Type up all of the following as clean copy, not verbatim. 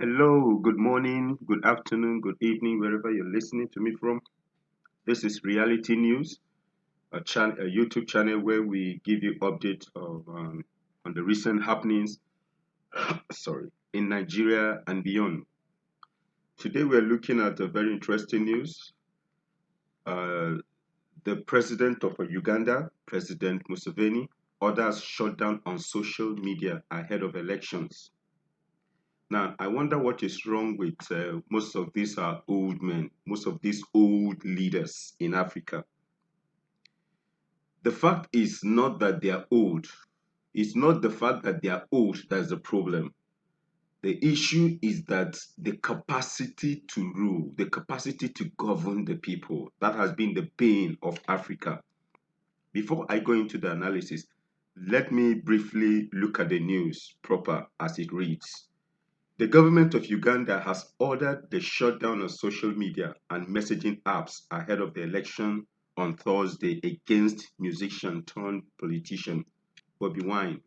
Hello, good morning, good afternoon, good evening, wherever you're listening to me from. This is Reality News, a YouTube channel where we give you updates on the recent happenings, sorry, in Nigeria and beyond. Today we're looking at a very interesting news. Uh, the president of Uganda, President Museveni, orders shutdown on social media ahead of elections. Now, I wonder what is wrong with most of these are old men, most of these old leaders in Africa. The fact is not that they are old. It's not the fact that they are old that's the problem. The issue is that the capacity to rule, the capacity to govern the people, that has been the pain of Africa. Before I go into the analysis, let me briefly look at the news proper as it reads. The government of Uganda has ordered the shutdown of social media and messaging apps ahead of the election on Thursday against musician turned politician Bobby Wine.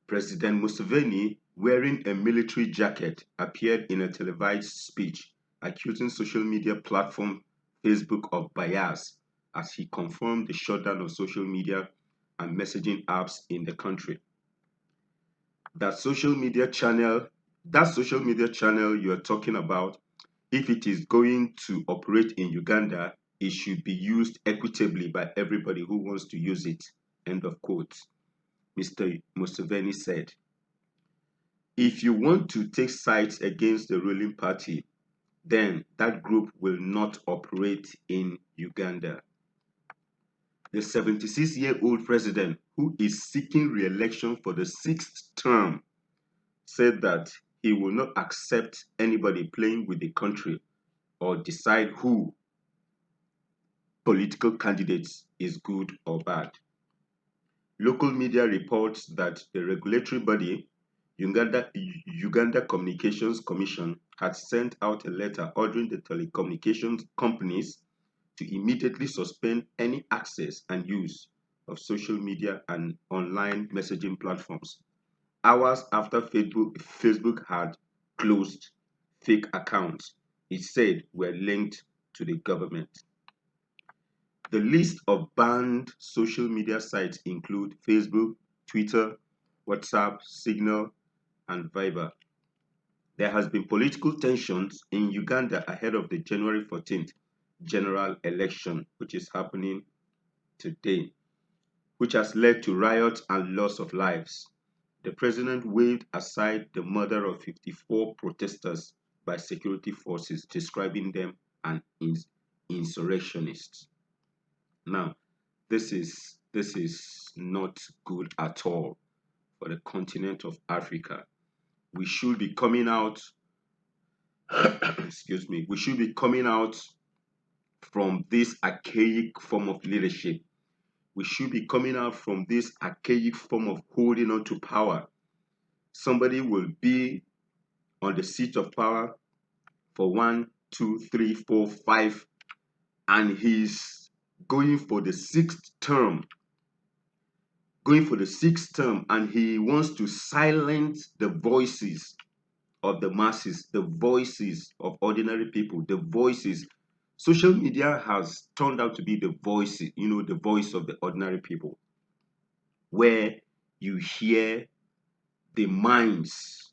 President Museveni, wearing a military jacket, appeared in a televised speech accusing social media platform Facebook of bias as he confirmed the shutdown of social media and messaging apps in the country. that social media channel that social media channel you're talking about, if it is going to operate in Uganda, it should be used equitably by everybody who wants to use it. End of quote. Mr. Museveni said, if you want to take sides against the ruling party, then that group will not operate in Uganda. The 76-year-old president, who is seeking re-election for the sixth term, said that he will not accept anybody playing with the country or decide who political candidates is good or bad. Local media reports that the regulatory body, Uganda Communications Commission, had sent out a letter ordering the telecommunications companies to immediately suspend any access and use of social media and online messaging platforms hours after Facebook had closed fake accounts it said were linked to the government. The list of banned social media sites include Facebook, Twitter, WhatsApp, Signal, and Viber. There has been political tensions in Uganda ahead of the January 14th general election, which is happening today, which has led to riots and loss of lives. The president waved aside the murder of 54 protesters by security forces, describing them as insurrectionists. Now, this is not good at all for the continent of Africa. We should be coming out, excuse me, we should be coming out from this archaic form of leadership. We should be coming out from this archaic form of holding on to power. Somebody will be on the seat of power for 1, 2, 3, 4, 5, and he's going for the sixth term, and he wants to silence the voices of the masses, the voices of ordinary people, the voices. Social media has turned out to be the voice, the voice of the ordinary people, where you hear the minds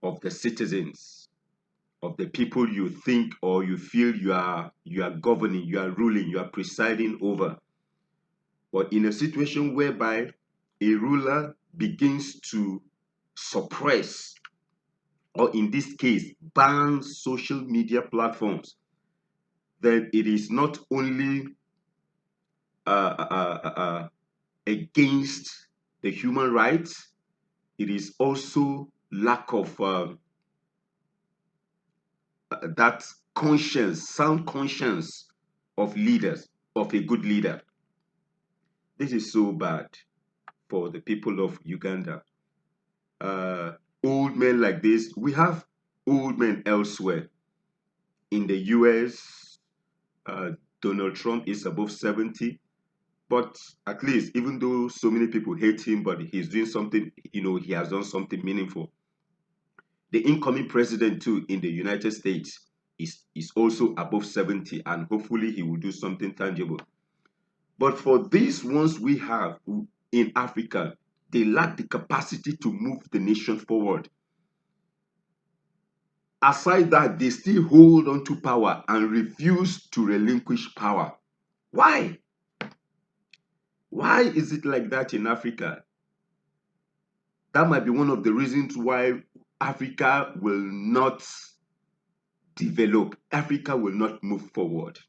of the citizens, of the people you think or you feel you are governing, you are ruling, you are presiding over. But in a situation whereby a ruler begins to suppress, or in this case, ban social media platforms, then it is not only against the human rights, it is also lack of that conscience, sound conscience of leaders, of a good leader. This is so bad for the people of Uganda. Old men like this, we have old men elsewhere. In the US, Donald Trump is above 70, but at least, even though so many people hate him, but he's doing something, he has done something meaningful. The incoming president too in the United States is also above 70, and hopefully he will do something tangible. But for these ones we have in Africa, they lack the capacity to move the nation forward. Aside that, they still hold on to power and refuse to relinquish power. Why? Why is it like that in Africa? That might be one of the reasons why Africa will not develop. Africa will not move forward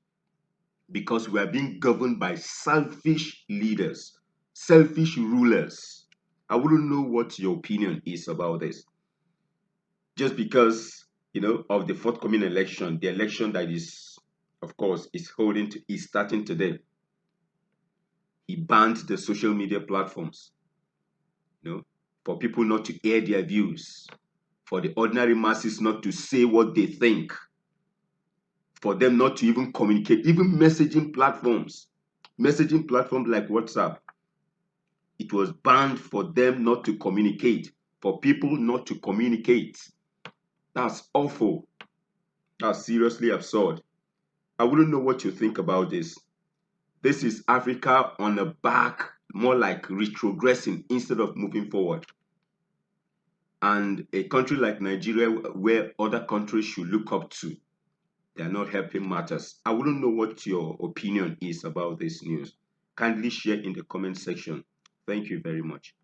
because we are being governed by selfish leaders, selfish rulers. I wouldn't know what your opinion is about this. Just because, of the forthcoming election, the election that is, of course, is starting today. He banned the social media platforms, for people not to air their views, for the ordinary masses not to say what they think, for them not to even communicate, even messaging platforms like WhatsApp. It was banned for them not to communicate, for people not to communicate. That's awful. That's seriously absurd. I wouldn't know what you think about this. This is Africa on the back, more like retrogressing instead of moving forward. And a country like Nigeria, where other countries should look up to, they are not helping matters. I wouldn't know what your opinion is about this news. Kindly share in the comment section. Thank you very much.